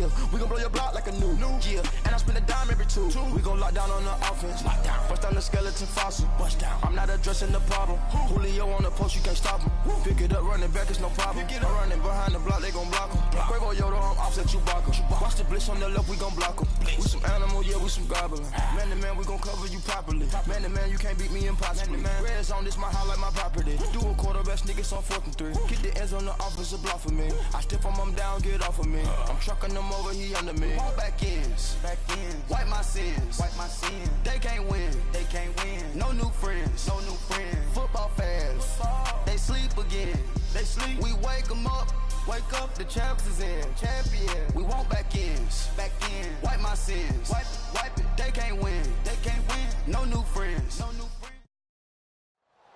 Yeah, we gon' blow your block like a new. Yeah, and I spend a dime every two. We gon' lock down on the offense. Bust down the skeleton fossil. Bust down. I'm not addressing the problem. Julio on the post, you can't stop him. Pick it up, running back, it's no problem. I'm running behind the block, they gon' block him. Quavo Yoda, I'm offset Chewbacca. Watch the blitz on the left, we gon' block him. We some animal, yeah, we some goblin. Man to man, we gon' cover you properly. Man to man, you can't beat me impossibly. Red zone, this my highlight, my property. Do a quarterback sneakers on 4th and 3. Get the ends on the offensive block for me. I step on him down, get off of me. I'm trucking them over, he under me. Back ends, wipe my sins, They can't win, No new friends, Football fast, they sleep again. We wake them up, the champs is in, champion. We want back ends, wipe my sins, wipe it. They can't win, No new friends,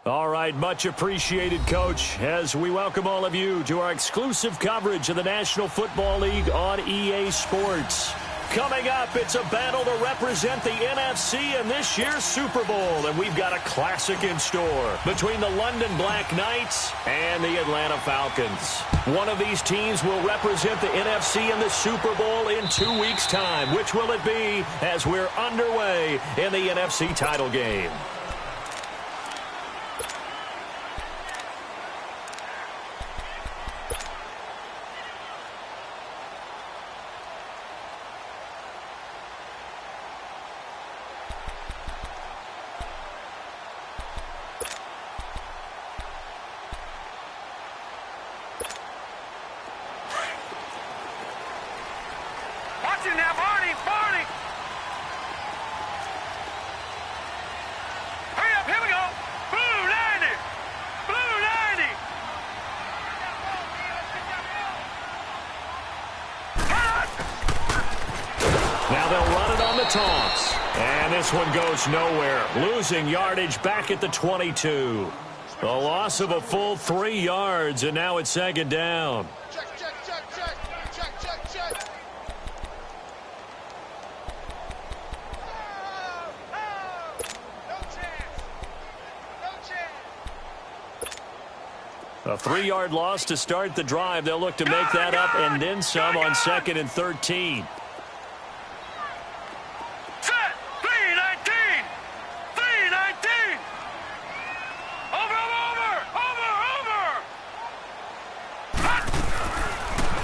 All right, much appreciated, Coach, as we welcome all of you to our exclusive coverage of the National Football League on EA Sports. Coming up, it's a battle to represent the NFC in this year's Super Bowl, and we've got a classic in store between the London Black Knights and the Atlanta Falcons. One of these teams will represent the NFC in the Super Bowl in 2 weeks' time. Which will it be as we're underway in the NFC title game? Taunts. And this one goes nowhere. Losing yardage back at the 22. A loss of a full 3 yards, and now it's 2nd down. Check. A 3-yard loss to start the drive. They'll look to make that up and then some on 2nd and 13.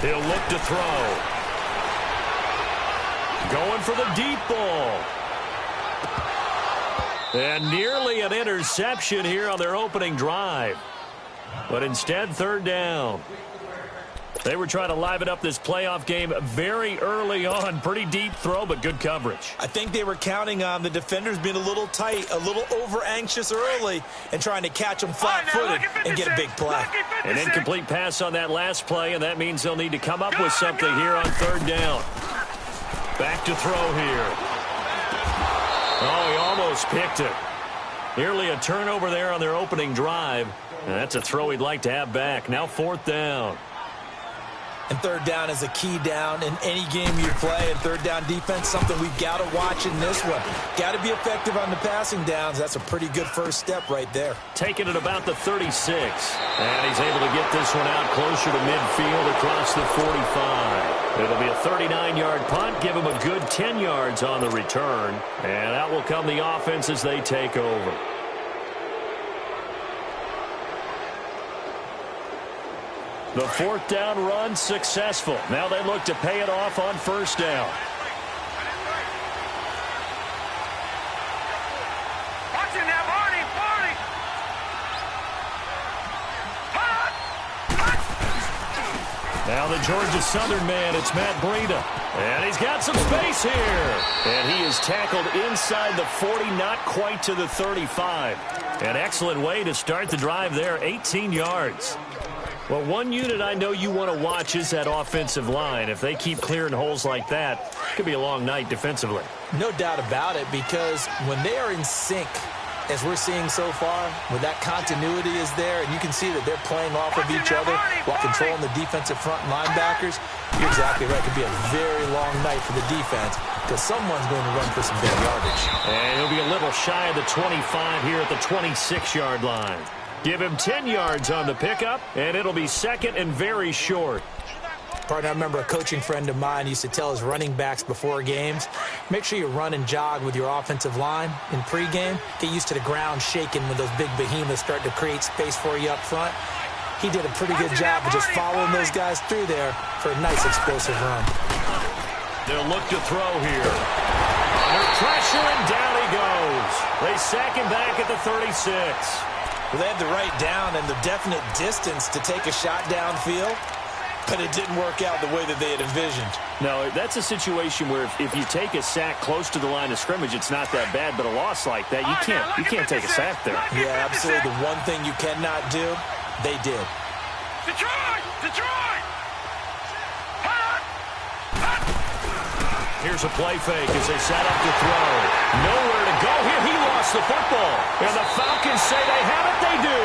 He'll look to throw. Going for the deep ball. And nearly an interception here on their opening drive. But instead, 3rd down. They were trying to liven up this playoff game very early on. Pretty deep throw, but good coverage. I think they were counting on the defenders being a little tight, a little over-anxious early, and trying to catch them flat-footed and get a big play. An incomplete pass on that last play, and that means they'll need to come up with something here on 3rd down. Back to throw here. Oh, he almost picked it. Nearly a turnover there on their opening drive. And that's a throw he'd like to have back. Now 4th down. And 3rd down is a key down in any game you play. And 3rd down defense, something we've got to watch in this one. Got to be effective on the passing downs. That's a pretty good first step right there. Taking it about the 36. And he's able to get this one out closer to midfield across the 45. It'll be a 39-yard punt. Give him a good 10 yards on the return. And out will come the offense as they take over. The 4th down run successful. Now they look to pay it off on 1st down. Watching that, Barney. Now the Georgia Southern man, it's Matt Breida. And he's got some space here. And he is tackled inside the 40, not quite to the 35. An excellent way to start the drive there, 18 yards. Well, one unit I know you want to watch is that offensive line. If they keep clearing holes like that, it could be a long night defensively. No doubt about it, because when they are in sync, as we're seeing so far, when that continuity is there, and you can see that they're playing off of each other while controlling the defensive front linebackers, you're exactly right. It could be a very long night for the defense because someone's going to run for some big yardage. And he'll be a little shy of the 25 here at the 26-yard line. Give him 10 yards on the pickup, and it'll be 2nd and very short. Partner, I remember a coaching friend of mine used to tell his running backs before games, make sure you run and jog with your offensive line in pregame. Get used to the ground shaking when those big behemoths start to create space for you up front. He did a pretty good job of just following those guys through there for a nice explosive run. They'll look to throw here. Under pressure, and down he goes. They sack him back at the 36. Well, they had the right down and the definite distance to take a shot downfield, but it didn't work out the way that they had envisioned. No, that's a situation where if you take a sack close to the line of scrimmage, it's not that bad, but a loss like that, you can't take a sack there. Yeah, absolutely. The one thing you cannot do, they did. Detroit! Detroit! Here's a play fake as they set up to throw. Nowhere to go here. He lost the football. And the Falcons say they have it. They do.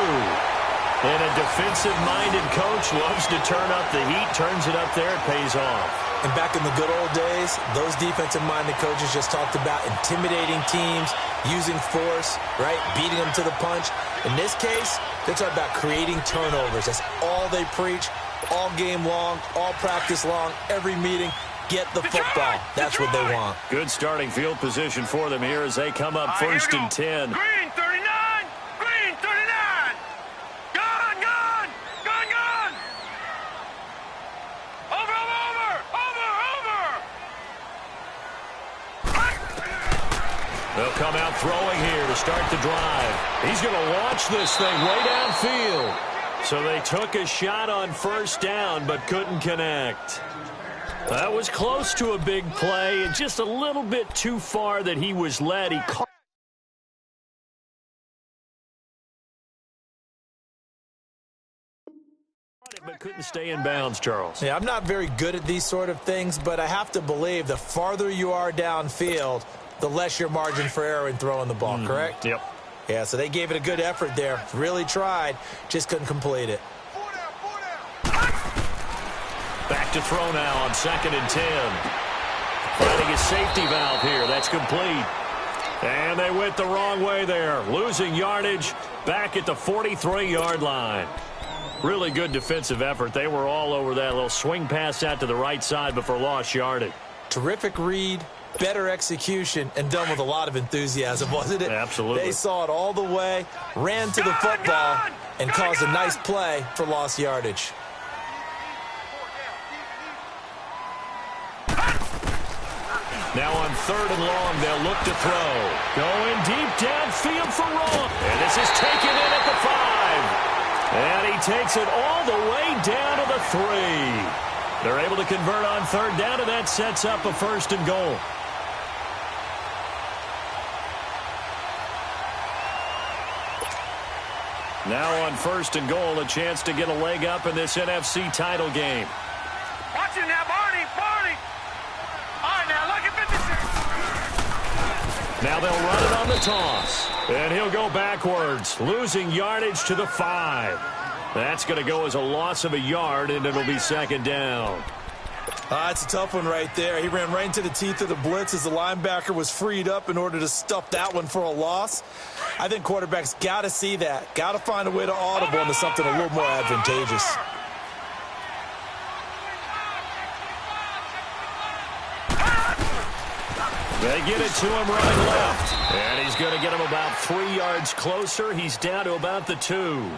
And a defensive-minded coach loves to turn up the heat, turns it up there, it pays off. And back in the good old days, those defensive-minded coaches just talked about intimidating teams, using force, right, beating them to the punch. In this case, they're talking about creating turnovers. That's all they preach, all game long, all practice long, every meeting. Get the football. That's what they want. Good starting field position for them here as they come up first and 10. Green 39! Green 39! Gun! Gun! Gun! Gun! Over! Over! Over! Over! They'll come out throwing here to start the drive. He's going to launch this thing way downfield. So they took a shot on first down but couldn't connect. That was close to a big play and just a little bit too far that he was led. He caught it but couldn't stay in bounds, Charles. Yeah, I'm not very good at these sort of things, but I have to believe the farther you are downfield, the less your margin for error in throwing the ball, correct? Yep. Yeah, so they gave it a good effort there. Really tried, just couldn't complete it. Back to throw now on 2nd and 10. Finding a safety valve here. That's complete. And they went the wrong way there. Losing yardage back at the 43-yard line. Really good defensive effort. They were all over that little swing pass out to the right side before lost yardage. Terrific read, better execution, and done with a lot of enthusiasm, wasn't it? Absolutely. They saw it all the way, ran to the football, and caused a nice play for lost yardage. Now on 3rd and long, they'll look to throw. Going deep downfield for Wrong. And this is taken in at the 5. And he takes it all the way down to the 3. They're able to convert on 3rd down, and that sets up a 1st and goal. Now on 1st and goal, a chance to get a leg up in this NFC title game. Watch it now, Barney! Barney! All right, now look at 56. Now they'll run it on the toss. And he'll go backwards, losing yardage to the 5. That's going to go as a loss of a yard, and it'll be 2nd down. It's a tough one right there. He ran right into the teeth of the blitz as the linebacker was freed up in order to stuff that one for a loss. I think quarterbacks got to see that. Got to find a way to audible into something a little more advantageous. They get it to him running left. And he's going to get him about 3 yards closer. He's down to about the 2.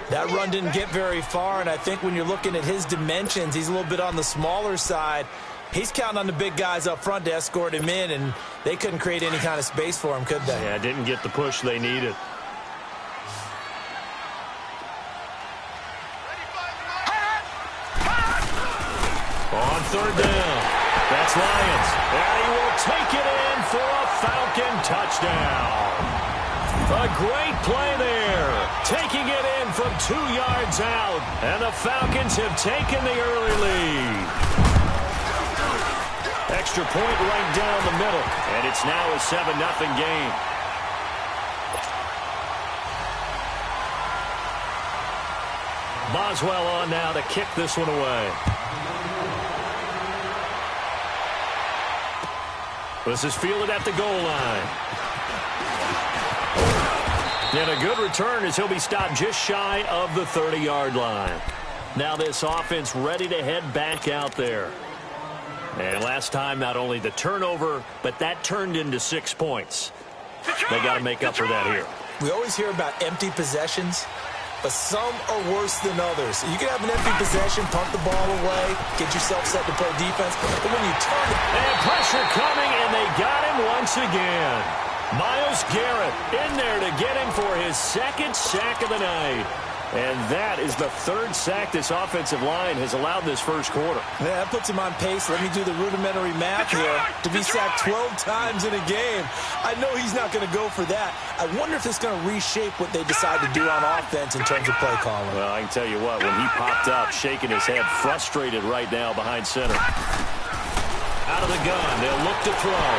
That run didn't get very far, and I think when you're looking at his dimensions, he's a little bit on the smaller side. He's counting on the big guys up front to escort him in, and they couldn't create any kind of space for him, could they? Yeah, didn't get the push they needed. On 3rd down, that's Lions, and he will take it in for a Falcon touchdown. A great play there, taking it in from 2 yards out, and the Falcons have taken the early lead. Extra point right down the middle, and it's now a 7-0 game. Boswell on now to kick this one away. This is fielded at the goal line. And a good return as he'll be stopped just shy of the 30-yard line. Now this offense ready to head back out there. And last time, not only the turnover, but that turned into 6 points. They got to make up for that here. We always hear about empty possessions, but some are worse than others. You can have an empty possession, punt the ball away, get yourself set to play defense, but when you turn it... And pressure coming, and they got him once again. Myles Garrett in there to get him for his second sack of the night. And that is the third sack this offensive line has allowed this first quarter. Yeah, that puts him on pace. Let me do the rudimentary math here. To be sacked 12 times in a game, I know he's not going to go for that. I wonder if it's going to reshape what they decide to do on offense in terms of play calling. Well, I can tell you what, when he popped up, shaking his head, frustrated right now behind center. Out of the gun, they'll look to throw.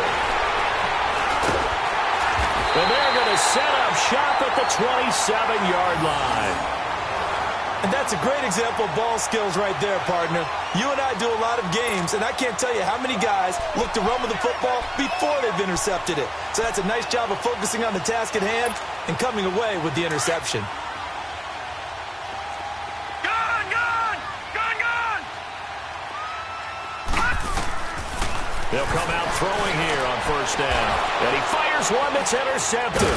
And they're going to set up shop at the 27-yard line. And that's a great example of ball skills right there, partner. You and I do a lot of games, and I can't tell you how many guys look to run with the football before they've intercepted it. So that's a nice job of focusing on the task at hand and coming away with the interception. They'll come out throwing here on first down. And he fires one that's intercepted.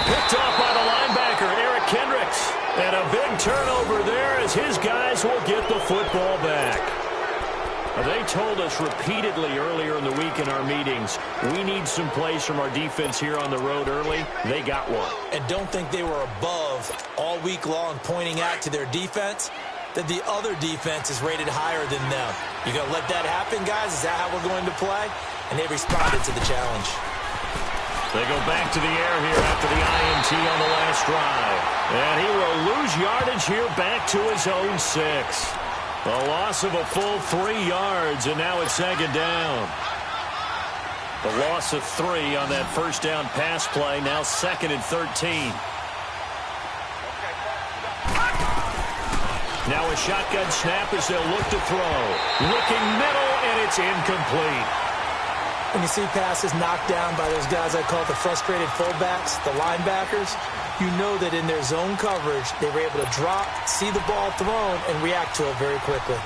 Picked off by the linebacker, Eric Kendricks. And a big turnover there as his guys will get the football back. They told us repeatedly earlier in the week in our meetings, we need some plays from our defense here on the road early. They got one. And don't think they were above all week long pointing out to their defense that the other defense is rated higher than them. You going to let that happen, guys? Is that how we're going to play? And they responded to the challenge. They go back to the air here after the INT on the last drive. And he will lose yardage here back to his own 6. A loss of a full 3 yards, and now it's second down. The loss of 3 on that first down pass play, now 2nd and 13. Now a shotgun snap as they'll look to throw. Looking middle, and it's incomplete. When you see passes knocked down by those guys I call the frustrated fullbacks, the linebackers, you know that in their zone coverage, they were able to drop, see the ball thrown, and react to it very quickly.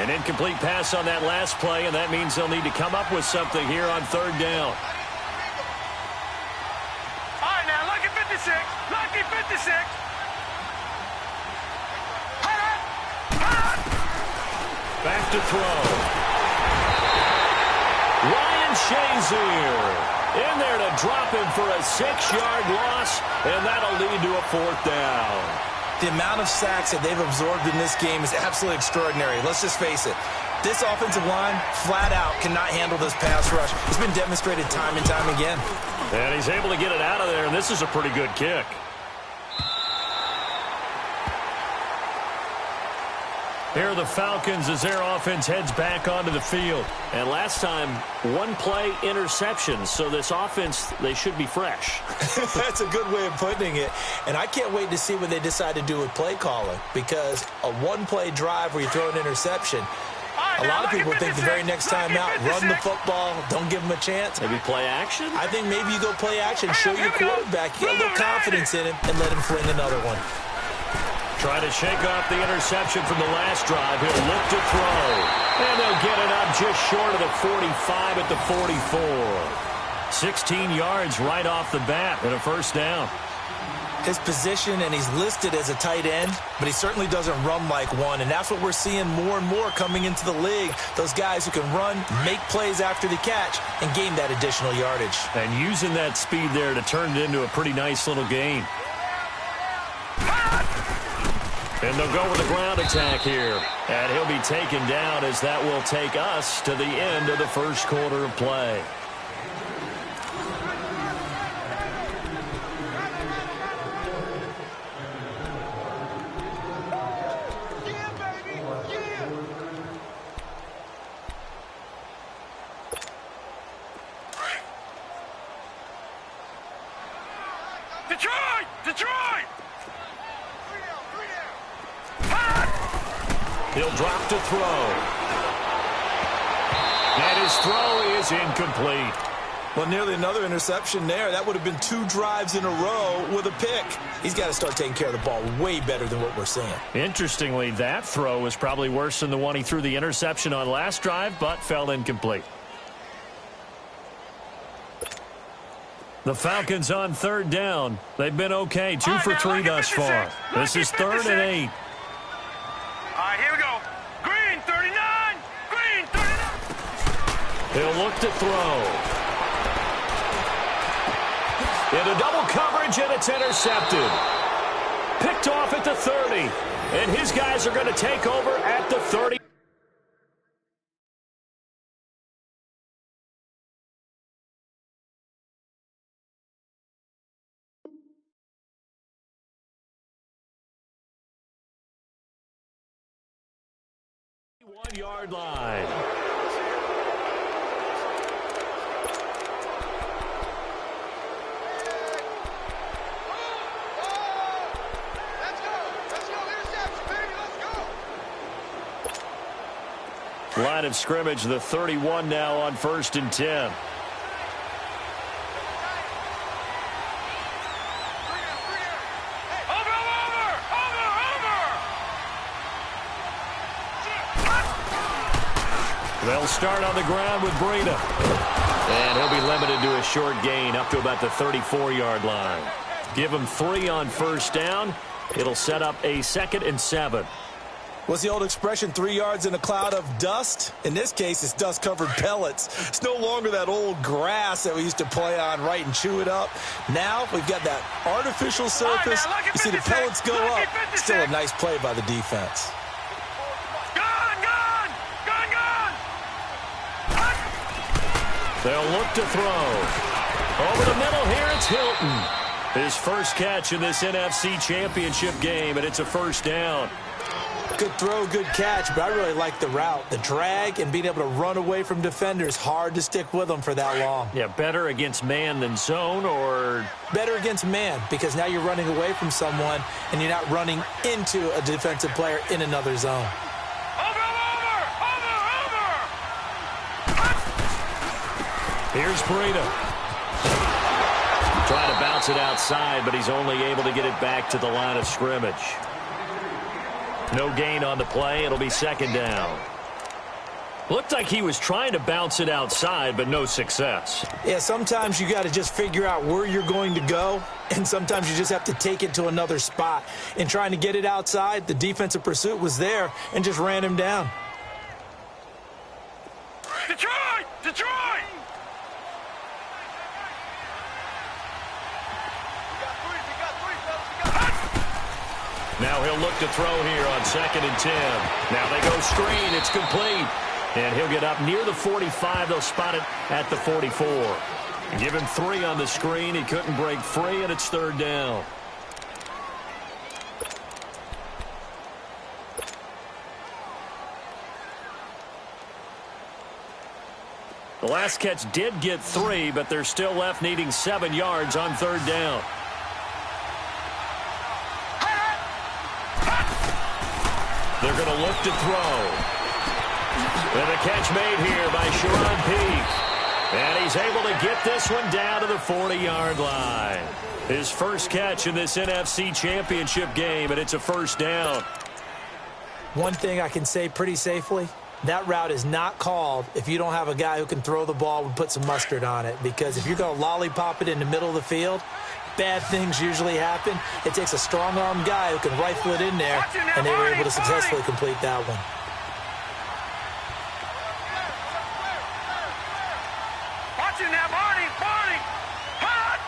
An incomplete pass on that last play, and that means they'll need to come up with something here on third down. All right, now, lucky 56. Lucky 56. Back to throw. Ryan Shazier in there to drop him for a 6-yard loss, and that'll lead to a 4th down. The amount of sacks that they've absorbed in this game is absolutely extraordinary. Let's just face it. This offensive line, flat out, cannot handle this pass rush. It's been demonstrated time and time again. And he's able to get it out of there, and this is a pretty good kick. Here are the Falcons as their offense heads back onto the field. And last time, 1-play interception. So this offense, they should be fresh. That's a good way of putting it. And I can't wait to see what they decide to do with play calling. Because a 1-play drive where you throw an interception, a lot of people think the very next time out, run the football, don't give them a chance. Maybe play action? I think maybe you go play action, show your quarterback, you get a little confidence in him, and let him fling another one. Try to shake off the interception from the last drive. He'll look to throw. And they'll get it up just short of the 45 at the 44. 16 yards right off the bat and a first down. His position, and he's listed as a tight end, but he certainly doesn't run like one, and that's what we're seeing more and more coming into the league. Those guys who can run, make plays after the catch, and gain that additional yardage. And using that speed there to turn it into a pretty nice little gain. And they'll go with a ground attack here. And he'll be taken down as that will take us to the end of the first quarter of play. Detroit! Detroit! He'll drop to throw. And his throw is incomplete. Well, nearly another interception there. That would have been 2 drives in a row with a pick. He's got to start taking care of the ball way better than what we're seeing. Interestingly, that throw was probably worse than the one he threw the interception on last drive, but fell incomplete. The Falcons on 3rd down. They've been okay, 2 for 3 thus far. This is 3rd and 8. All right, here we go. Green, 39. Green, 39. He'll look to throw. Into double coverage, and it's intercepted. Picked off at the 30. And his guys are going to take over at the 30. One-yard line. Line of scrimmage, the 31 now on 1st and 10. They'll start on the ground with Breida. And he'll be limited to a short gain up to about the 34-yard line. Give him 3 on 1st down. It'll set up a 2nd and 7. What's the old expression, 3 yards in a cloud of dust? In this case, it's dust-covered pellets. It's no longer that old grass that we used to play on, right, and chew it up. Now we've got that artificial surface. You see the pellets go up. Still a nice play by the defense. They'll look to throw. Over the middle here, it's Hilton. His first catch in this NFC Championship game, and it's a 1st down. Good throw, good catch, but I really like the route. The drag and being able to run away from defenders, hard to stick with them for that long. Yeah, better against man than zone, or? Better against man, because now you're running away from someone, and you're not running into a defensive player in another zone. Here's Breida. Trying to bounce it outside, but he's only able to get it back to the line of scrimmage. No gain on the play. It'll be 2nd down. Looked like he was trying to bounce it outside, but no success. Yeah, sometimes you got to just figure out where you're going to go, and sometimes you just have to take it to another spot. In trying to get it outside, the defensive pursuit was there and just ran him down. Detroit! Detroit! Now he'll look to throw here on 2nd and 10. Now they go screen. It's complete. And he'll get up near the 45. They'll spot it at the 44. Give him 3 on the screen. He couldn't break free, and it's 3rd down. The last catch did get 3, but they're still left needing 7 yards on 3rd down. They're going to look to throw. And a catch made here by Sharon Peake. And he's able to get this one down to the 40-yard line. His first catch in this NFC Championship game, and it's a 1st down. One thing I can say pretty safely, that route is not called if you don't have a guy who can throw the ball and put some mustard on it. Because if you're going to lollipop it in the middle of the field, bad things usually happen. It takes a strong-armed guy who can rifle it in there, and they were able to successfully complete that one. Watching that, Barney! Hot!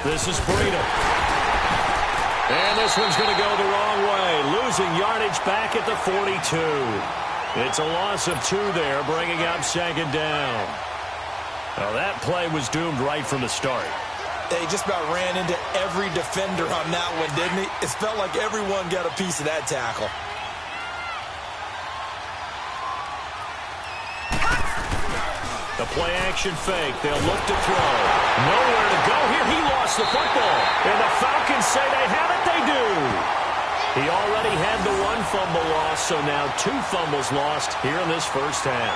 This is Breida. And this one's going to go the wrong way, losing yardage back at the 42. It's a loss of 2 there, bringing up 2nd down. Well, that play was doomed right from the start. They just about ran into every defender on that one, didn't he? It felt like everyone got a piece of that tackle. The play-action fake. They'll look to throw. Nowhere to go here. He lost the football. And the Falcons say they have it. They do. He already had the 1 fumble loss, so now 2 fumbles lost here in this first half.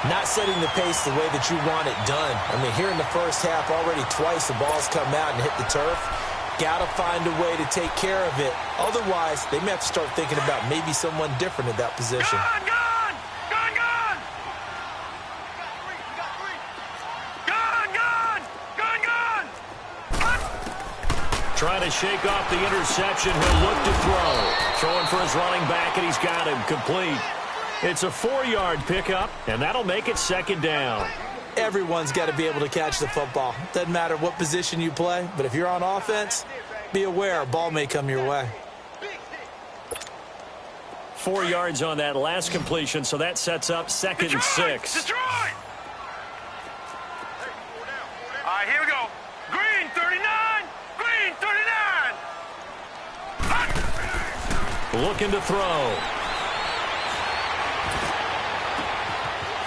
not setting the pace the way that you want it done. I mean, here in the first half, already twice the ball's come out and hit the turf. Got to find a way to take care of it. Otherwise, they may have to start thinking about maybe someone different at that position. Gone, gone! Gone, gone! Gone, gone! Gone, gone! Trying to shake off the interception. He'll look to throw. Throwing for his running back, and he's got him complete. It's a 4-yard pickup, and that'll make it second down. Everyone's got to be able to catch the football. Doesn't matter what position you play, but if you're on offense, be aware a ball may come your way. 4 yards on that last completion, so that sets up second and 6. Detroit! All right, here we go. Green 39! Green 39! Looking to throw.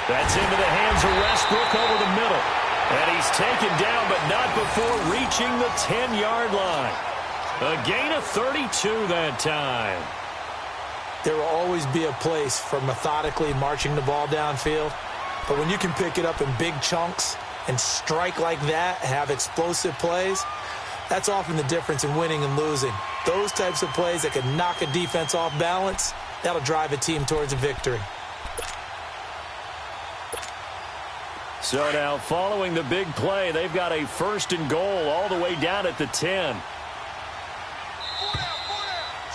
That's into the hands of Westbrook over the middle. And he's taken down, but not before reaching the 10-yard line. A gain of 32 that time. There will always be a place for methodically marching the ball downfield. But when you can pick it up in big chunks and strike like that, have explosive plays, that's often the difference in winning and losing. Those types of plays that can knock a defense off balance, that'll drive a team towards a victory. So now, following the big play, they've got a first and goal all the way down at the 10.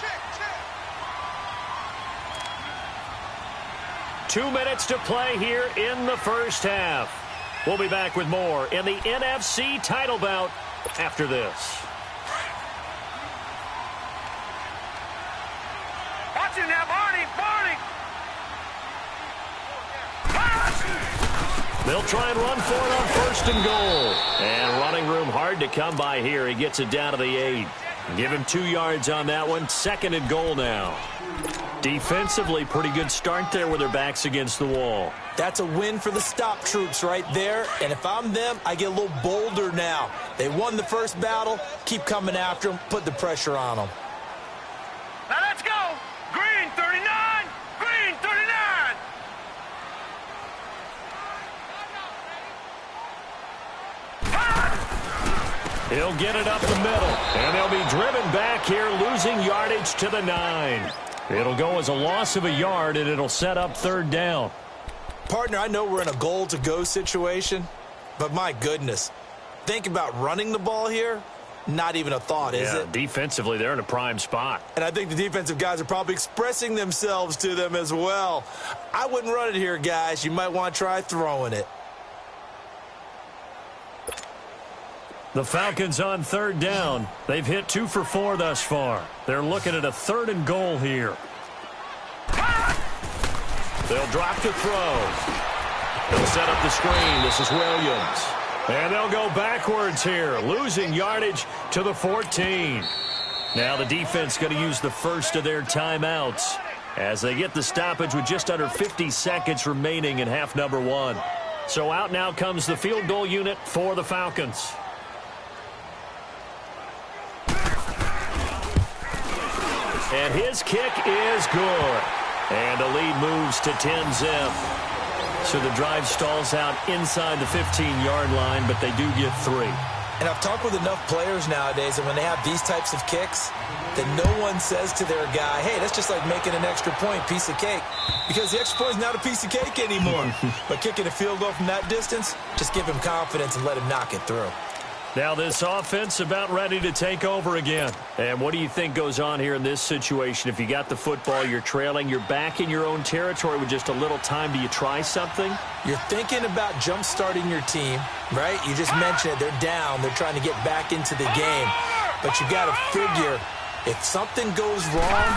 Check. 2 minutes to play here in the first half. We'll be back with more in the NFC title bout after this. Watch him now, Barney! They'll try and run for it on first and goal. And running room hard to come by here. He gets it down to the 8. Give him 2 yards on that one. Second and goal now. Defensively, pretty good start there with their backs against the wall. That's a win for the stop troops right there. And if I'm them, I get a little bolder now. They won the first battle. Keep coming after them. Put the pressure on them. Now let's go! Green 39! Green 39! He'll get it up the middle. And they'll be driven back here, losing yardage to the 9. It'll go as a loss of a yard, and it'll set up third down. Partner, I know we're in a goal-to-go situation, but my goodness, think about running the ball here. Not even a thought, is it? Defensively, they're in a prime spot. And I think the defensive guys are probably expressing themselves to them as well. I wouldn't run it here, guys. You might want to try throwing it. The Falcons on third down. They've hit 2 for 4 thus far. They're looking at a third and goal here. They'll drop to throw. They'll set up the screen. This is Williams. And they'll go backwards here, losing yardage to the 14. Now the defense going to use the first of their timeouts as they get the stoppage with just under 50 seconds remaining in half number 1. So out now comes the field goal unit for the Falcons. And his kick is good. And the lead moves to 10-zip. So the drive stalls out inside the 15-yard line, but they do get 3. And I've talked with enough players nowadays, and when they have these types of kicks, that no one says to their guy, hey, that's just like making an extra point, piece of cake. Because the extra point is not a piece of cake anymore. But kicking a field goal from that distance, just give him confidence and let him knock it through. Now this offense about ready to take over again. And what do you think goes on here in this situation? If you got the football, you're trailing, you're back in your own territory with just a little time. Do you try something? You're thinking about jump-starting your team, right? You just mentioned it. They're down. They're trying to get back into the game. But you got to figure, if something goes wrong,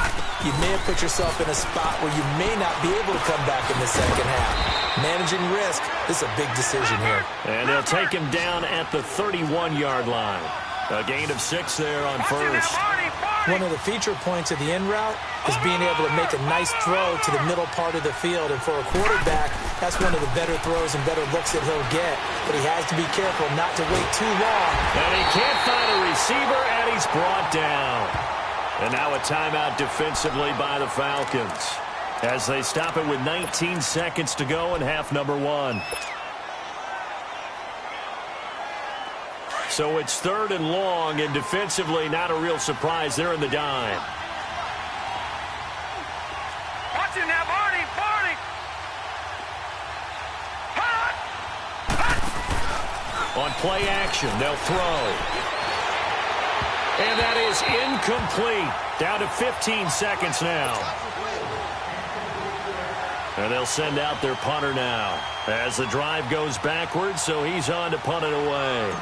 you may have put yourself in a spot where you may not be able to come back in the second half. Managing risk, this is a big decision here. And they'll take him down at the 31-yard line. A gain of 6 there on first. One of the feature points of the in route is being able to make a nice throw to the middle part of the field. And for a quarterback, that's one of the better throws and better looks that he'll get. But he has to be careful not to wait too long. And he can't find a receiver, and he's brought down. And now a timeout defensively by the Falcons. as they stop it with 19 seconds to go in half number one. So it's 3rd and long, and defensively not a real surprise. They're in the dime. Watch it now, Barney, Barney. On play action, they'll throw. And that is incomplete. Down to 15 seconds now. And they'll send out their punter now as the drive goes backwards, so he's on to punt it away.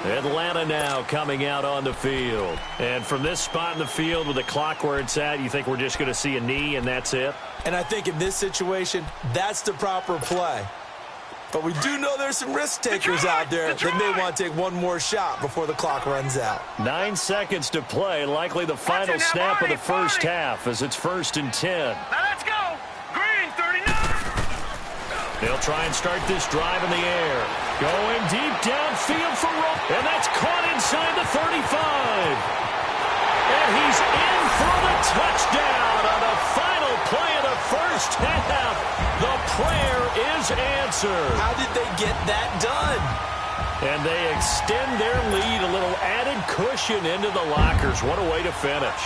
Atlanta now coming out on the field. And from this spot in the field with the clock where it's at, you think we're just going to see a knee and that's it? And I think in this situation, that's the proper play. But we do know there's some risk takers out there that may want to take one more shot before the clock runs out. 9 seconds to play, likely the final snap of the first half as it's 1st and 10. Now let's go. Green, 39. They'll try and start this drive in the air. Going deep downfield for Rowe. And that's caught inside the 35. And he's in for the touchdown on the final play of the first half. The prayer is answered. How did they get that done? And they extend their lead, a little added cushion into the lockers. What a way to finish.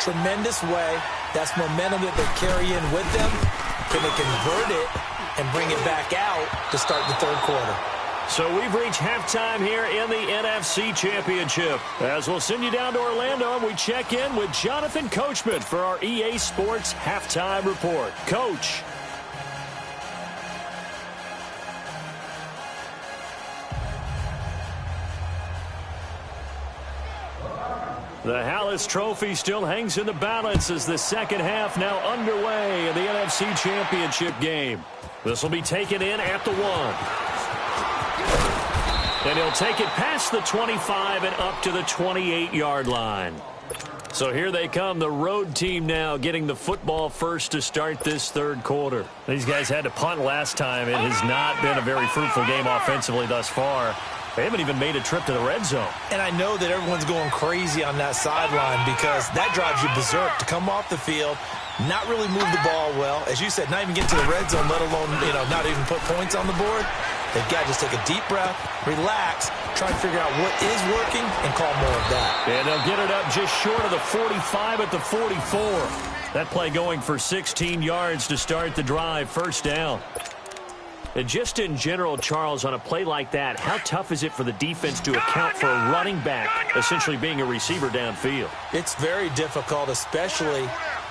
Tremendous way. That's momentum that they carry in with them. Can they convert it and bring it back out to start the third quarter? So we've reached halftime here in the NFC Championship. As we'll send you down to Orlando, and we check in with Jonathan Coachman for our EA Sports Halftime Report. Coach. The Hallis Trophy still hangs in the balance as the second half now underway in the NFC Championship game. This will be taken in at the 1. And he'll take it past the 25 and up to the 28-yard line. So here they come, the road team now getting the football first to start this third quarter. These guys had to punt last time. It has not been a very fruitful game offensively thus far. They haven't even made a trip to the red zone. And I know that everyone's going crazy on that sideline because that drives you berserk to come off the field, not really move the ball well. As you said, not even get to the red zone, let alone, not even put points on the board. They've got to just take a deep breath, relax, try and figure out what is working, and call more of that. And they'll get it up just short of the 45 at the 44. That play going for 16 yards to start the drive, first down. And just in general, Charles, on a play like that, how tough is it for the defense to account for a running back essentially being a receiver downfield? It's very difficult, especially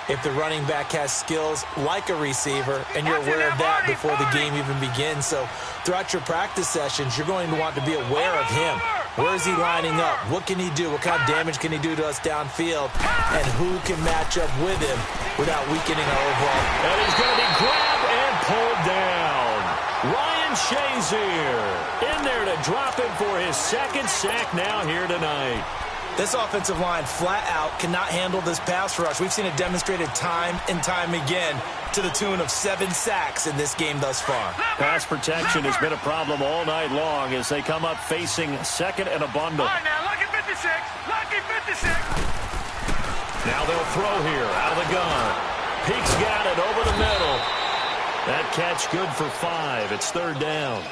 if the running back has skills like a receiver, and you're aware of that before the game even begins. So throughout your practice sessions, you're going to want to be aware of him. Where is he lining up? What can he do? What kind of damage can he do to us downfield? And who can match up with him without weakening our overall? And he's going to be grabbed and pulled down. Ryan Shazier in there to drop him for his second sack now here tonight. This offensive line flat out cannot handle this pass rush. We've seen it demonstrated time and time again to the tune of 7 sacks in this game thus far. Pass protection has been a problem all night long as they come up facing second and a bundle. All right, now, lucky 56. Lucky 56. Now they'll throw here out of the gun. Peek's got it over the middle. That catch good for 5. It's third down.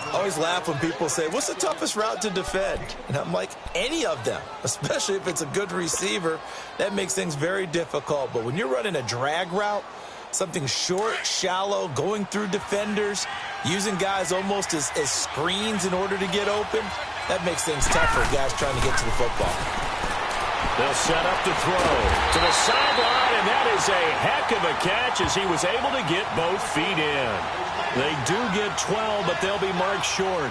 I always laugh when people say, what's the toughest route to defend? And I'm like, any of them, especially if it's a good receiver. That makes things very difficult. But when you're running a drag route, something short, shallow, going through defenders, using guys almost as screens in order to get open, that makes things tough for guys trying to get to the football. They'll set up to throw to the sideline, and that is a heck of a catch as he was able to get both feet in. They do get 12, but they'll be marked short.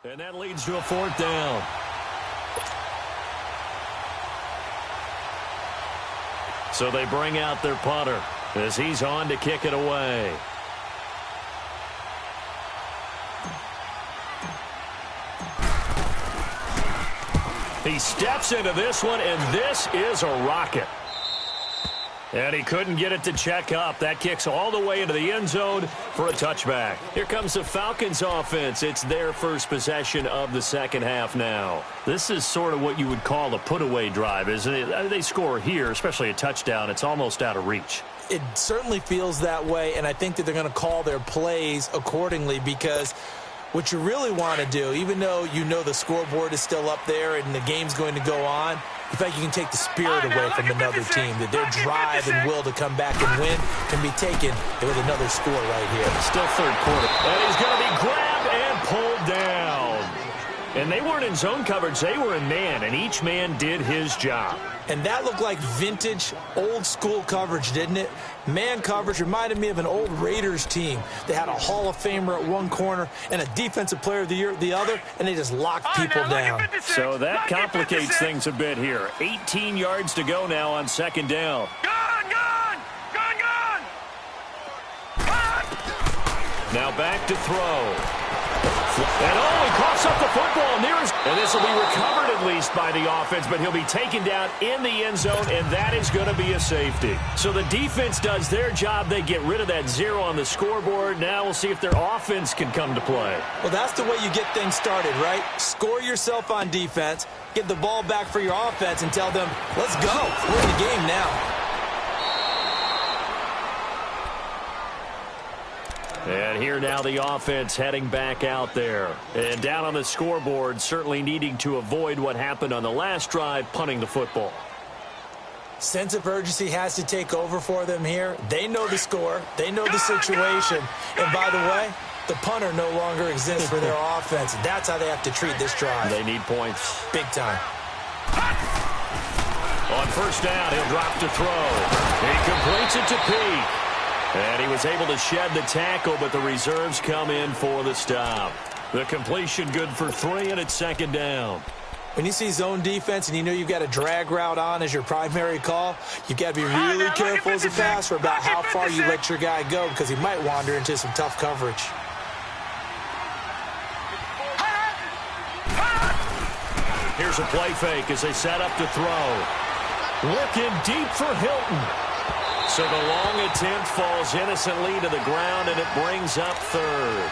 And that leads to a 4th down. So they bring out their punter as he's on to kick it away. He steps into this one, and this is a rocket. And he couldn't get it to check up. That kicks all the way into the end zone for a touchback. Here comes the Falcons offense. It's their first possession of the second half now. This is sort of what you would call a put-away drive, isn't it? They score here, especially a touchdown. It's almost out of reach. It certainly feels that way, and I think that they're going to call their plays accordingly because what you really want to do, even though you know the scoreboard is still up there and the game's going to go on, I think you can take the spirit away from another team, that their drive and will to come back and win can be taken with another score right here. Still third quarter. And he's going to be grabbed and pulled down. And they weren't in zone coverage. They were in man, and each man did his job. And that looked like vintage, old-school coverage, didn't it? Man coverage reminded me of an old Raiders team. They had a Hall of Famer at one corner and a Defensive Player of the Year at the other, and they just locked people down. So that complicates things a bit here. 18 yards to go now on second down. Gone! Now back to throw. And he coughs up the football nearest. And this will be recovered at least by the offense, but he'll be taken down in the end zone, and that is going to be a safety. So the defense does their job. They get rid of that 0 on the scoreboard. Now we'll see if their offense can come to play. Well, that's the way you get things started, right? Score yourself on defense, get the ball back for your offense, and tell them, let's go. We're in the game now. And here now the offense heading back out there. And down on the scoreboard, certainly needing to avoid what happened on the last drive, punting the football. Sense of urgency has to take over for them here. They know the score. They know the situation. And by the way, the punter no longer exists for their offense. That's how they have to treat this drive. They need points. Big time. On first down, he'll drop to throw. He completes it to Peake. And he was able to shed the tackle, but the reserves come in for the stop. The completion good for 3, and it's second down. When you see zone defense and you know you've got a drag route on as your primary call, you've got to be really careful as a passer about how far you let your guy go because he might wander into some tough coverage. Here's a play fake as they set up to throw. Looking deep for Hilton. So the long attempt falls innocently to the ground, and it brings up third.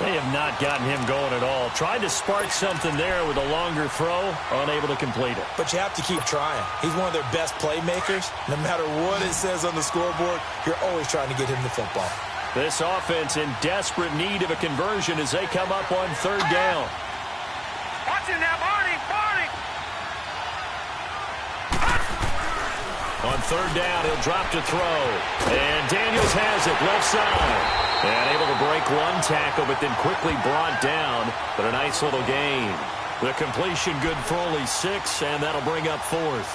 They have not gotten him going at all. Tried to spark something there with a longer throw, unable to complete it. But you have to keep trying. He's one of their best playmakers. No matter what it says on the scoreboard, you're always trying to get him the football. This offense in desperate need of a conversion as they come up on third down. Watch him now, Barney! On third down, he'll drop to throw. And Daniels has it left side. And able to break one tackle, but then quickly brought down. But a nice little gain. The completion good for only 6, and that'll bring up 4th.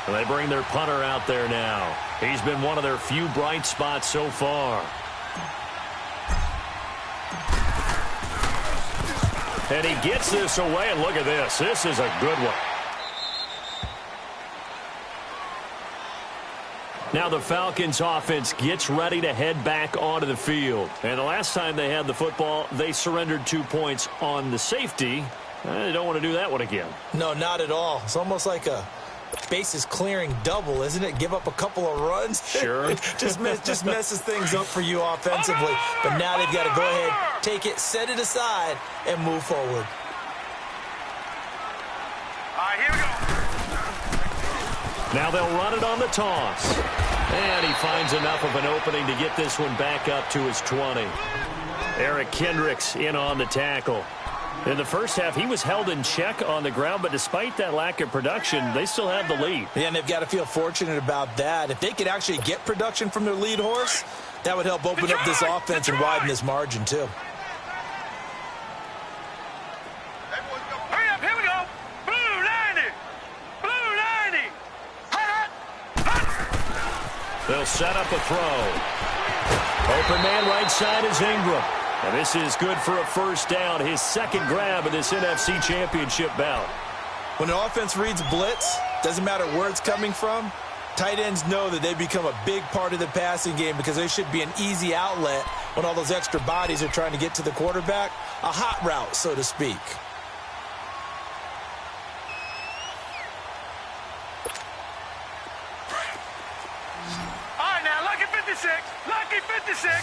And they bring their punter out there now. He's been one of their few bright spots so far. And he gets this away, and look at this. This is a good one. Now the Falcons offense gets ready to head back onto the field. And the last time they had the football, they surrendered 2 points on the safety. They don't want to do that one again. No, not at all. It's almost like a bases clearing double, isn't it? Give up a couple of runs. Sure. just messes things up for you offensively. But now they've got to go ahead, take it, set it aside, and move forward. All right, here we go. Now they'll run it on the toss. And he finds enough of an opening to get this one back up to his 20. Eric Kendricks in on the tackle. In the first half, he was held in check on the ground, but despite that lack of production, they still have the lead. Yeah, and they've got to feel fortunate about that. If they could actually get production from their lead horse, that would help open up this offense and widen this margin, too. Hurry up, here we go. Blue 90. Blue 90. They'll set up a throw. Open man right side is Ingram. And this is good for a first down, his second grab of this NFC Championship bout. When an offense reads blitz, doesn't matter where it's coming from, tight ends know that they become a big part of the passing game because there should be an easy outlet when all those extra bodies are trying to get to the quarterback. A hot route, so to speak. All right, now, lucky 56. Lucky 56.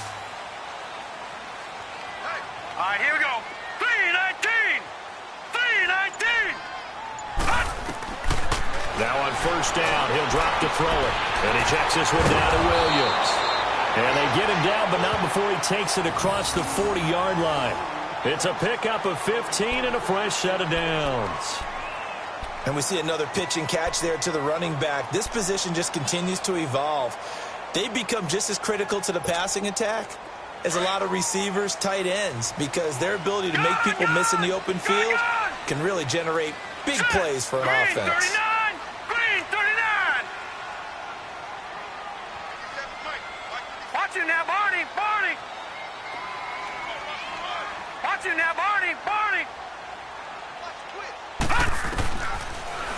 All right, here we go. 3-19. 3-19. Now on first down, he'll drop to throw it. And he checks this one down to Williams. And they get him down, but not before he takes it across the 40-yard line. It's a pickup of 15 and a fresh set of downs. And we see another pitch and catch there to the running back. This position just continues to evolve. They become just as critical to the passing attack as a lot of receivers, tight ends, because their ability to make people miss in the open field can really generate big plays for an offense. 39. Green 39. Watching now, Barney. Barney. Watching now, Barney. Barney.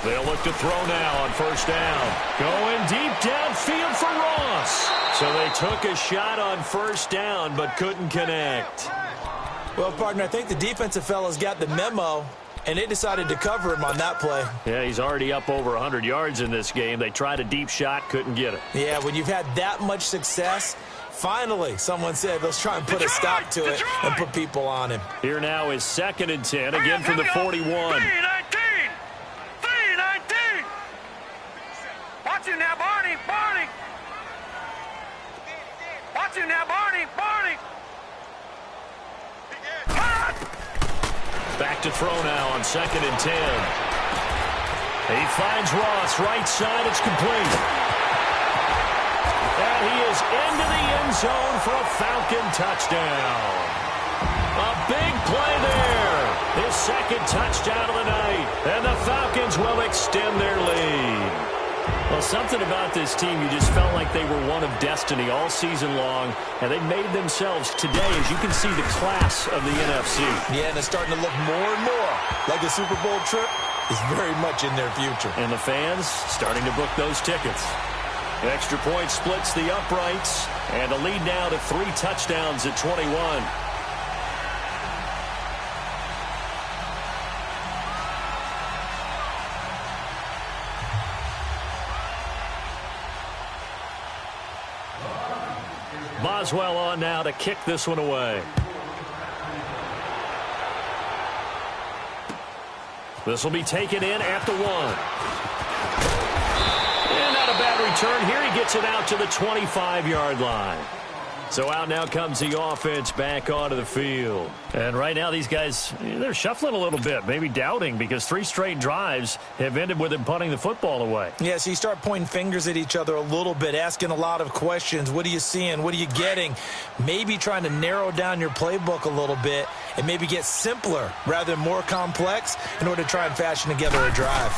They'll look to throw now on first down. Going deep downfield for Ross. So they took a shot on first down, but couldn't connect. Well, partner, I think the defensive fellas got the memo, and they decided to cover him on that play. Yeah, he's already up over 100 yards in this game. They tried a deep shot, couldn't get it. Yeah, when you've had that much success, finally someone said, let's try and put a stop to it and put people on him. Here now is 2nd and 10, again from the 41. 3-19. 3-19. Watching now, Barney. Barney. Watching now, Barney. Barney. Back to throw now on 2nd and 10. He finds Ross, right side, it's complete. And he is into the end zone for a Falcon touchdown. A big play there. His second touchdown of the night. And the Falcons will extend their lead. Well, something about this team, you just felt like they were one of destiny all season long, and they made themselves today, as you can see, the class of the NFC. Yeah, and it's starting to look more and more like the Super Bowl trip is very much in their future. And the fans starting to book those tickets. The extra point splits the uprights, and a lead now to 3 touchdowns at 21. Boswell on now to kick this one away. This will be taken in at the 1. And not a bad return. Here he gets it out to the 25-yard line. So out now comes the offense back onto the field. And right now these guys, they're shuffling a little bit, maybe doubting, because 3 straight drives have ended with them punting the football away. Yeah, so you start pointing fingers at each other a little bit, asking a lot of questions. What are you seeing? What are you getting? Maybe trying to narrow down your playbook a little bit and maybe get simpler rather than more complex in order to try and fashion together a drive.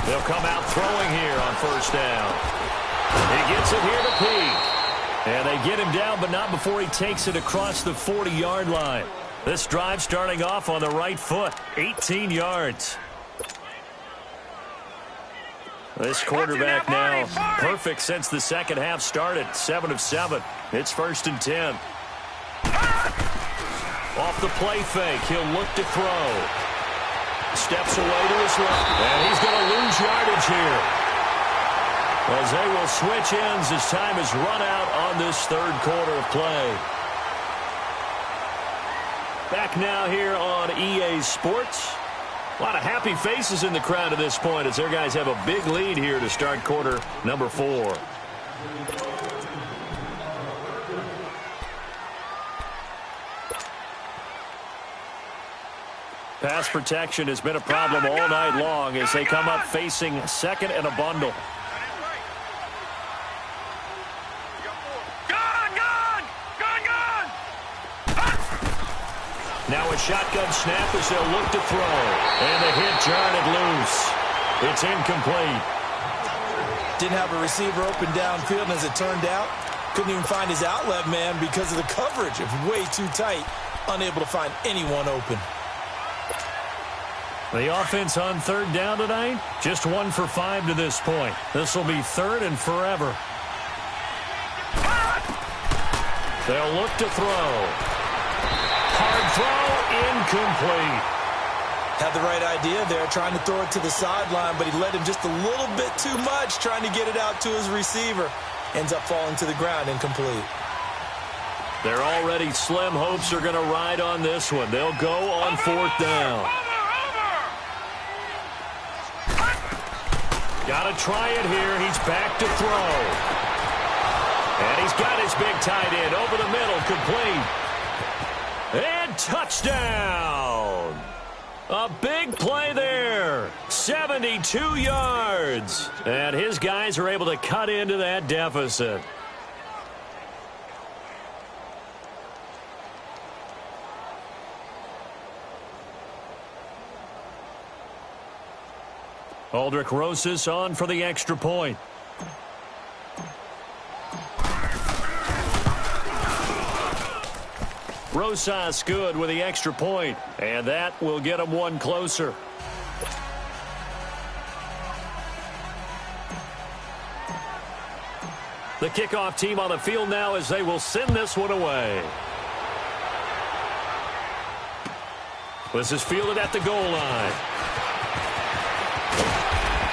They'll come out throwing here on first down. He gets it here to Peake. And they get him down, but not before he takes it across the 40-yard line. This drive starting off on the right foot, 18 yards. This quarterback now perfect since the second half started, 7 of 7. It's 1st and 10. Off the play fake, he'll look to throw. Steps away to his left, and he's going to lose yardage here, as they will switch ends as time is run out on this 3rd quarter of play. Back now here on EA Sports. A lot of happy faces in the crowd at this point as their guys have a big lead here to start quarter number 4. Pass protection has been a problem all night long as they come up facing 2nd and a bundle. Now a shotgun snap as they'll look to throw. And the hit jarred it loose. It's incomplete. Didn't have a receiver open downfield, and as it turned out, Couldn't even find his outlet man because of the coverage. It was way too tight. Unable to find anyone open. The offense on third down tonight, just 1 for 5 to this point. This will be third and forever. They'll look to throw. Hard throw, incomplete. Had the right idea there, trying to throw it to the sideline, but he led him just a little bit too much, trying to get it out to his receiver. Ends up falling to the ground, incomplete. Their already slim hopes are going to ride on this one. They'll go on fourth down. Got to try it here. He's back to throw. And he's got his big tight end over the middle, complete. And touchdown. A big play there. 72 yards. And his guys are able to cut into that deficit. Aldrich Rosas on for the extra point. Rosas good with the extra point, and that will get him one closer. The kickoff team on the field now as they will send this one away. This is fielded at the goal line.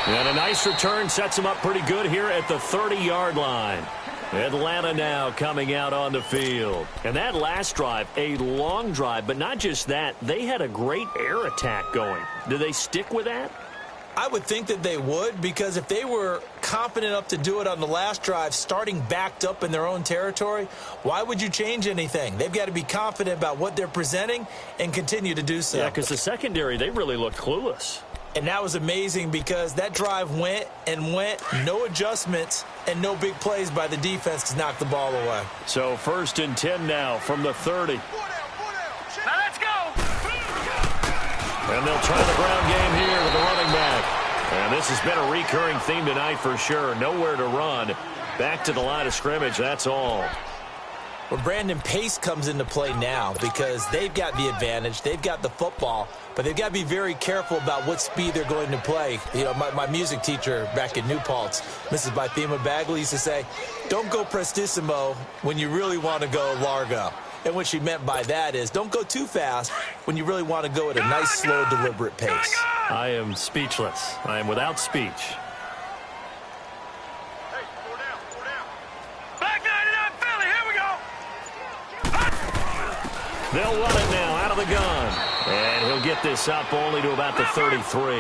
And a nice return sets him up pretty good here at the 30-yard line. Atlanta now coming out on the field. And that last drive, a long drive, but not just that. They had a great air attack going. Do they stick with that? I would think that they would, because if they were confident enough to do it on the last drive, starting backed up in their own territory, why would you change anything? They've got to be confident about what they're presenting and continue to do so. Yeah, because the secondary, they really looked clueless. And that was amazing because that drive went and went, no adjustments, and no big plays by the defense to knock the ball away. So 1st and 10 now from the 30. Now let's go. And they'll try the ground game here with the running back. And this has been a recurring theme tonight for sure. Nowhere to run. Back to the line of scrimmage, that's all. Well, Brandon, pace comes into play now because they've got the advantage. They've got the football, but they've got to be very careful about what speed they're going to play. You know, my music teacher back in New Paltz, Mrs. Bythema Bagley, used to say, don't go prestissimo when you really want to go largo. And what she meant by that is don't go too fast when you really want to go at a nice, slow, deliberate pace. I am speechless. I am without speech. They'll run it now out of the gun. And he'll get this up only to about the 33.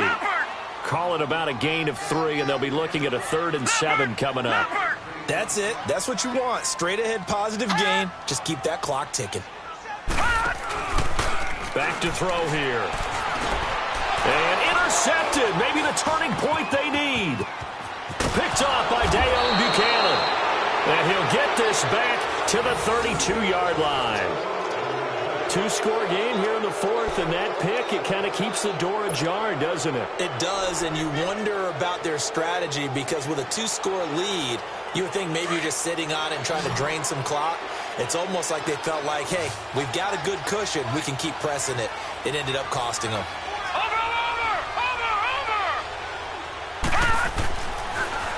Call it about a gain of 3, and they'll be looking at a 3rd and 7 coming up. That's it. That's what you want. Straight ahead positive gain. Just keep that clock ticking. Back to throw here. And intercepted. Maybe the turning point they need. Picked off by Dayon Buchanan. And he'll get this back to the 32-yard line. 2-score game here in the 4th, and that pick, it kind of keeps the door ajar, doesn't it? It does, and you wonder about their strategy because with a 2-score lead, you would think maybe you're just sitting on it and trying to drain some clock. It's almost like they felt like, hey, we've got a good cushion. We can keep pressing it. It ended up costing them.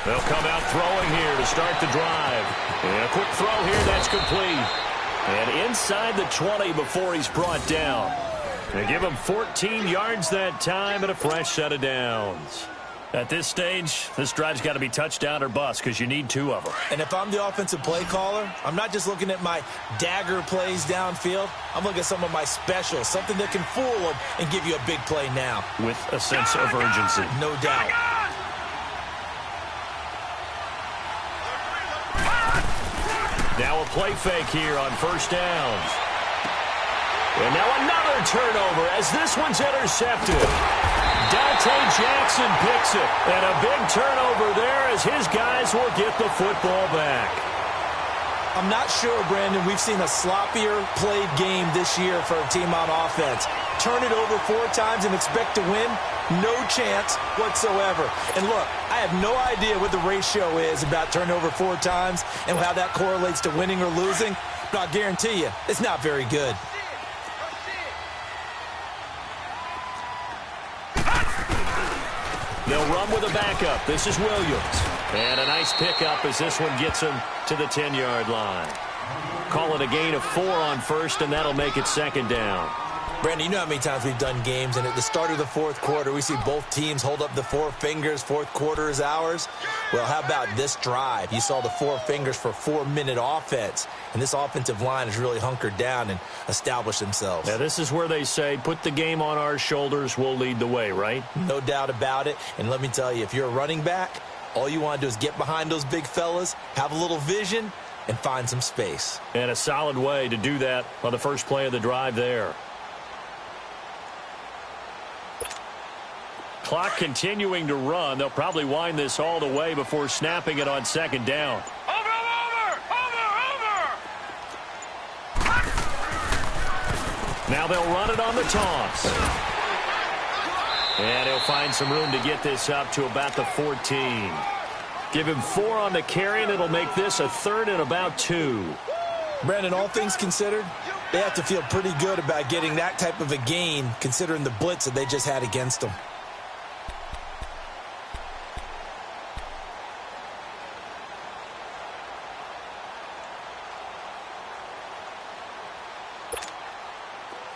They'll come out throwing here to start the drive. And a quick throw here, that's complete. And inside the 20 before he's brought down. They give him 14 yards that time and a fresh set of downs. At this stage, this drive's got to be touchdown or bust because you need 2 of them. And if I'm the offensive play caller, I'm not just looking at my dagger plays downfield. I'm looking at some of my specials, something that can fool them and give you a big play now. With a sense of urgency. No doubt. Now a play fake here on 1st downs. And now another turnover as this one's intercepted. Dante Jackson picks it. And a big turnover there as his guys will get the football back. I'm not sure, Brandon, we've seen a sloppier played game this year for a team on offense. turn it over 4 times and expect to win? No chance whatsoever. And look, I have no idea what the ratio is about turnover 4 times and how that correlates to winning or losing, but I'll guarantee you, it's not very good. They'll run with a backup. This is Williams. And a nice pickup as this one gets him to the 10-yard line. Call it a gain of 4 on first, and that'll make it second down. Brandon, you know how many times we've done games, and at the start of the fourth quarter, we see both teams hold up the 4 fingers, fourth quarter is ours. Well, how about this drive? You saw the 4 fingers for 4-minute offense, and this offensive line has really hunkered down and established themselves. Now, this is where they say, put the game on our shoulders, we'll lead the way, right? No doubt about it, and let me tell you, if you're a running back, all you want to do is get behind those big fellas, have a little vision, and find some space. And a solid way to do that on the first play of the drive there. Clock continuing to run. They'll probably wind this all the way before snapping it on second down. Over! Now they'll run it on the toss. And he'll find some room to get this up to about the 14. Give him 4 on the carry, and it'll make this a 3rd and about 2. Brandon, all things considered, they have to feel pretty good about getting that type of a gain, considering the blitz that they just had against them.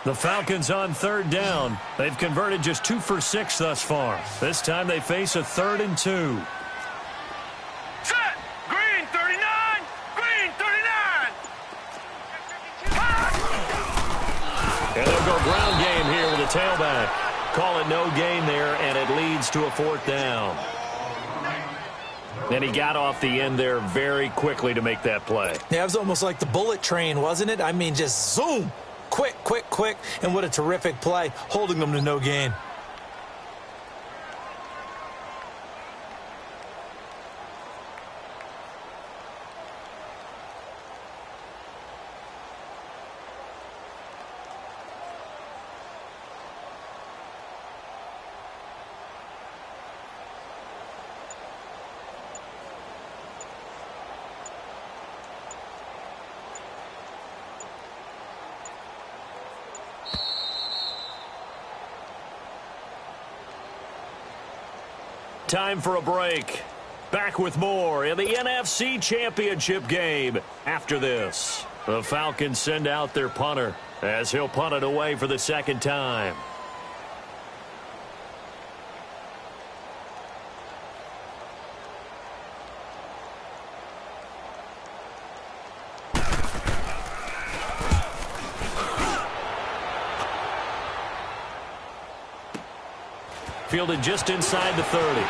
The Falcons on 3rd down. They've converted just 2 for 6 thus far. This time they face a 3rd and 2. Set! Green 39! Green 39! And they'll go ground game here with a tailback. Call it no gain there, and it leads to a 4th down. And he got off the end there very quickly to make that play. Yeah, it was almost like the bullet train, wasn't it? I mean, just zoom! Quick, quick, quick, and what a terrific play, holding them to no gain. Time for a break. Back with more in the NFC Championship game after this. The Falcons send out their punter as he'll punt it away for the 2nd time. Fielded just inside the 30.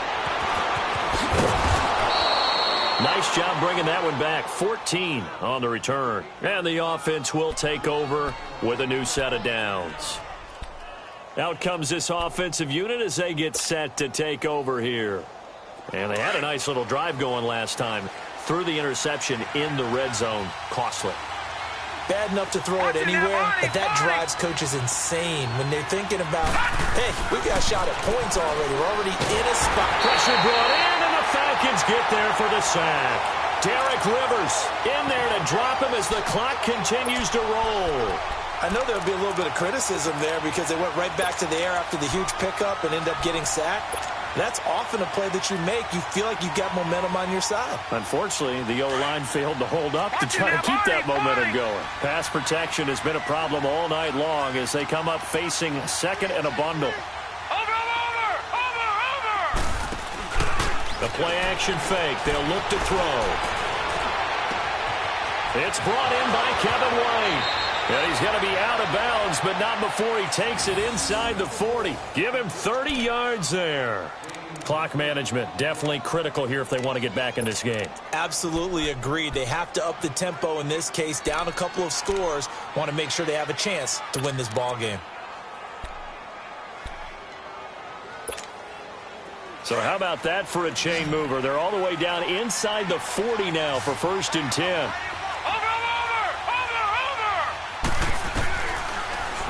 Nice job bringing that one back. 14 on the return. And the offense will take over with a new set of downs. Out comes this offensive unit as they get set to take over here. And they had a nice little drive going last time. Threw the interception in the red zone. Costly. Bad enough to throw it anywhere, but that drives coaches insane when they're thinking about, hey, we got a shot at points already. We're already in a spot. Pressure brought in, and the Falcons get there for the sack. Derek Rivers in there to drop him as the clock continues to roll. I know there'll be a little bit of criticism there because they went right back to the air after the huge pickup and ended up getting sacked. That's often a play that you make. You feel like you've got momentum on your side. Unfortunately, the O-line failed to hold up to try to keep that momentum going. Pass protection has been a problem all night long as they come up facing 2nd and a bundle. Over! The play action fake. They'll look to throw. It's brought in by Kevin White. And he's going to be out of bounds, but not before he takes it inside the 40. Give him 30 yards there. Clock management definitely critical here if they want to get back in this game. Absolutely agreed. They have to up the tempo in this case, down a couple of scores. Want to make sure they have a chance to win this ball game. So how about that for a chain mover? They're all the way down inside the 40 now for 1st and 10.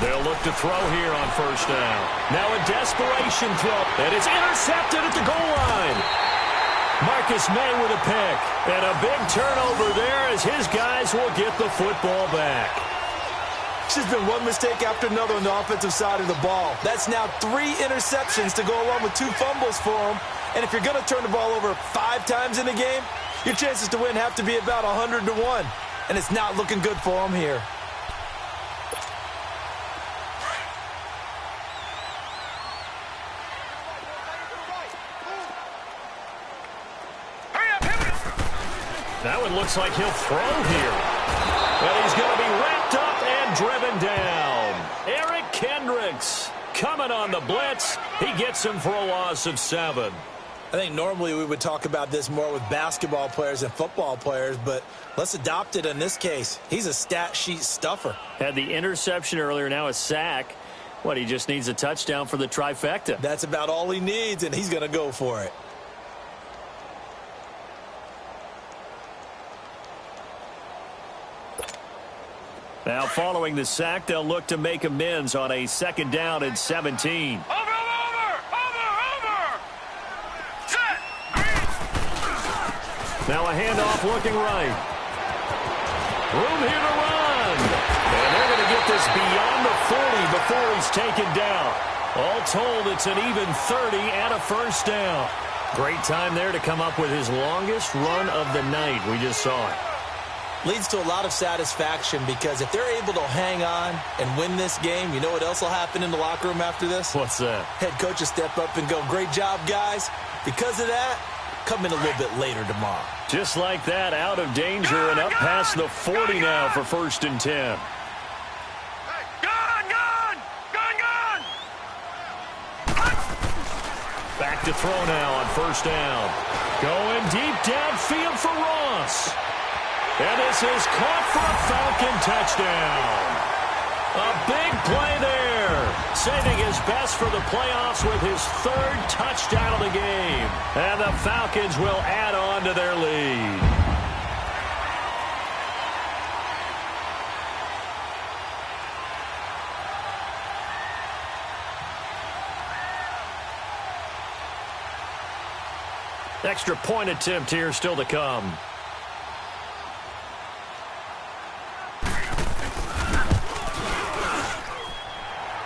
They'll look to throw here on first down. Now a desperation throw, and it's intercepted at the goal line. Marcus May with a pick, and a big turnover there as his guys will get the football back. It's just been one mistake after another on the offensive side of the ball. That's now 3 interceptions to go along with 2 fumbles for him. And if you're going to turn the ball over 5 times in a game, your chances to win have to be about 100 to 1. And it's not looking good for him here. That one looks like he'll throw here. And he's going to be wrapped up and driven down. Eric Kendricks coming on the blitz. He gets him for a loss of 7. I think normally we would talk about this more with basketball players and football players, but let's adopt it in this case. He's a stat sheet stuffer. Had the interception earlier, now a sack. What, he just needs a touchdown for the trifecta. That's about all he needs, and he's going to go for it. Now, following the sack, they'll look to make amends on a 2nd down and 17. Over! Set! Now a handoff looking right. Room here to run. And they're going to get this beyond the 40 before he's taken down. All told, it's an even 30 and a first down. Great time there to come up with his longest run of the night. We just saw it. Leads to a lot of satisfaction because if they're able to hang on and win this game, you know what else will happen in the locker room after this? What's that? Head coach will step up and go, great job, guys. Because of that, come in a little bit later tomorrow. Just like that, out of danger and up past the 40 now for 1st and 10. Back to throw now on 1st down. Going deep downfield for Ross. And this is caught for a Falcon touchdown. A big play there. Saving his best for the playoffs with his 3rd touchdown of the game. And the Falcons will add on to their lead. Extra point attempt here still to come.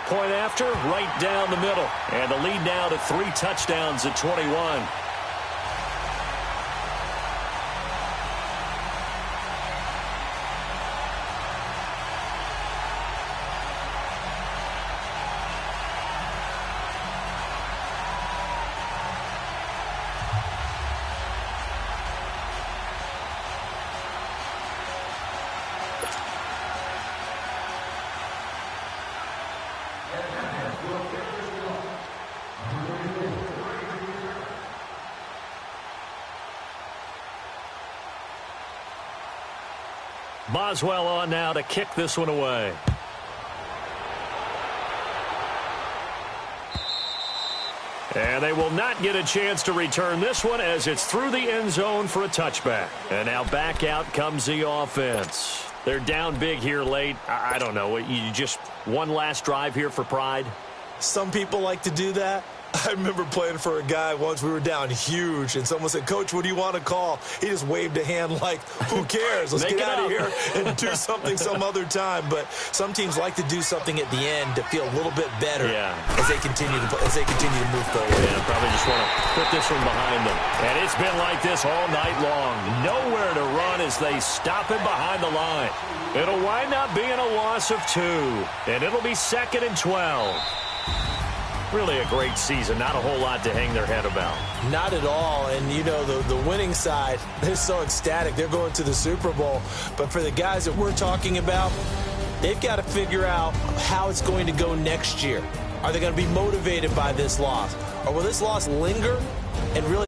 Point after, right down the middle. And the lead now to 3 touchdowns at 21. Boswell on now to kick this one away. And they will not get a chance to return this one as it's through the end zone for a touchback. And now back out comes the offense. They're down big here late. I don't know. You just one last drive here for pride? Some people like to do that. I remember playing for a guy once. We were down huge, and someone said, Coach, what do you want to call? He just waved a hand like, who cares? Let's get out of here and do something some other time. But some teams like to do something at the end to feel a little bit better as they continue to move forward. Yeah, probably just want to put this one behind them. And it's been like this all night long. Nowhere to run as they stop him behind the line. It'll wind up being a loss of 2, and it'll be 2nd and 12. Really a great season. Not a whole lot to hang their head about. Not at all. And, you know, the winning side, they're so ecstatic. They're going to the Super Bowl. But for the guys that we're talking about, they've got to figure out how it's going to go next year. Are they going to be motivated by this loss? Or will this loss linger and really